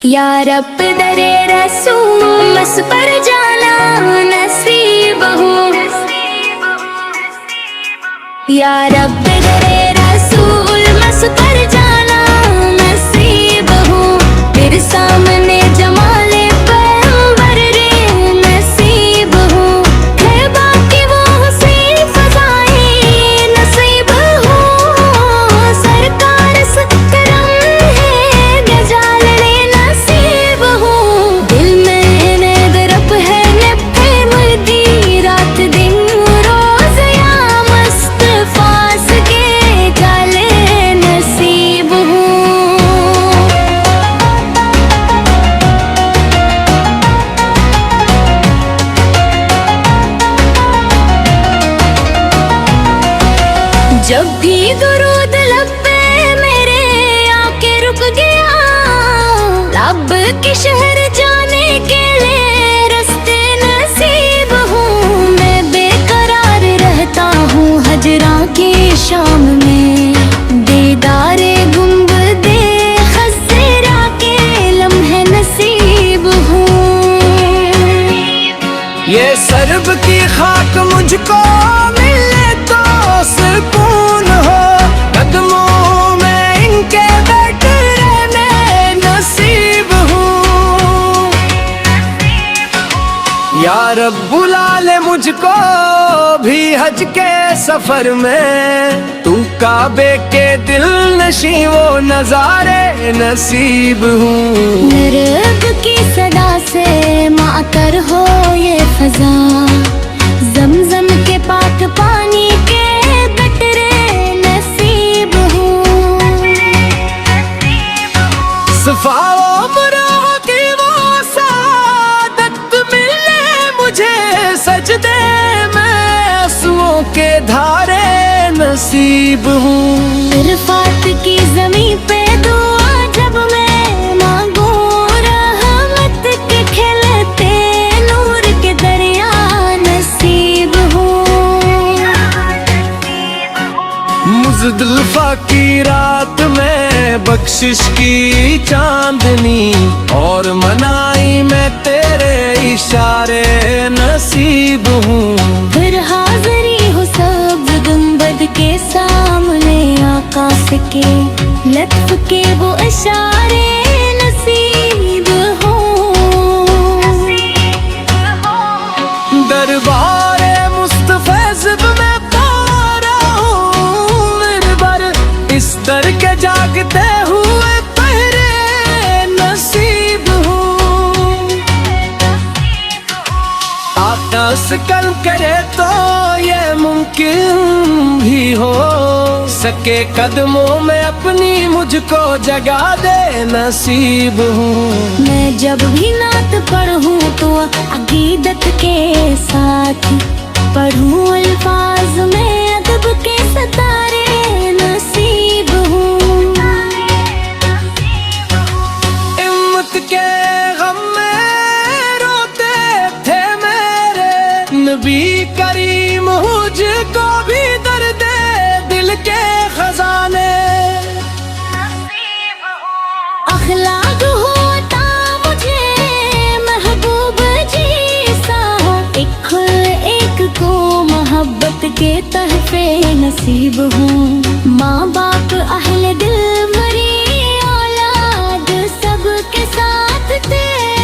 या रब दरे रसूल मस पर जाना नसीब हो। या रब दरे रसूल मस पर जाना नसीब हो। तेरे सामने जमाले पैगंबर रे नसीब हो। है बाकी वो हुस्न फज़ाएं नसीब हो। सरकार से करम है गजाल रे नसीब हो। दिल में नदरप है नफ़े मुर्दी रात दिन रोज़ या मुस्तफ़ास के जाले नसीब हो। जब भी दुरूद लब पे मेरे आके रुक गया, लब के शहर जाने के लिए रास्ते नसीब हूँ। मैं बेकरार रहता हूँ हजरा के शाम में, दीदारे गुंबदे खज़रा के लम्हे नसीब हूँ। ये सर्ब की खाक मुझको मिले तो सुकून हो। कदमों में इनके बैठे रहने नसीब हूँ। या रब बुला ले मुझको भी हज के सफर में, तू काबे के दिल नशी वो नजारे नसीब हूँ। रब की सदा से मातर हो ये फजा, ज़मज़म के पाक पानी के कतरे नसीब हूँ। सफ़ाओ मुराह की वो सादत मिले मुझे, सजदे में आंसुओं के धारे नसीब हूँ। इरफात की ज़मीं पे दुआ जब मैं मांगू, रहमत के खिलते नूर के दरिया नसीब हूँ। मुज़दलिफ़ा की रात में बख्शिश की चांदनी, और मनाई मैं तेरे इशारे नसीब हूँ। फिर हाज़री हो सब गुंबद के सामने, आकाश के लत्फ के वो इशारे नसीब हो। दरबारे मुस्तफ़ैज़ब में पारा हूँ निर्भर, इस दर के जागते हुए पहरे नसीब हूँ। आकाश कल करे तो ये मुमकिन भी हो सके, कदमों में अपनी मुझको जगा दे नसीब हूँ। मैं जब भी नात पढ़ूं तो अकीदत के साथ पढ़ूं, अल्फाज में अदब के सतारे नसीब हूँ। इम्मत के गम में रोते थे मेरे नबी करीम, मुझको भी दर्द दिल के खजाने अखलाक होता मुझे महबूब जी सा, एक को मोहब्बत के तहफे नसीब हूँ। माँ बाप अहले दिल मरी औलाद सबके साथ तेरे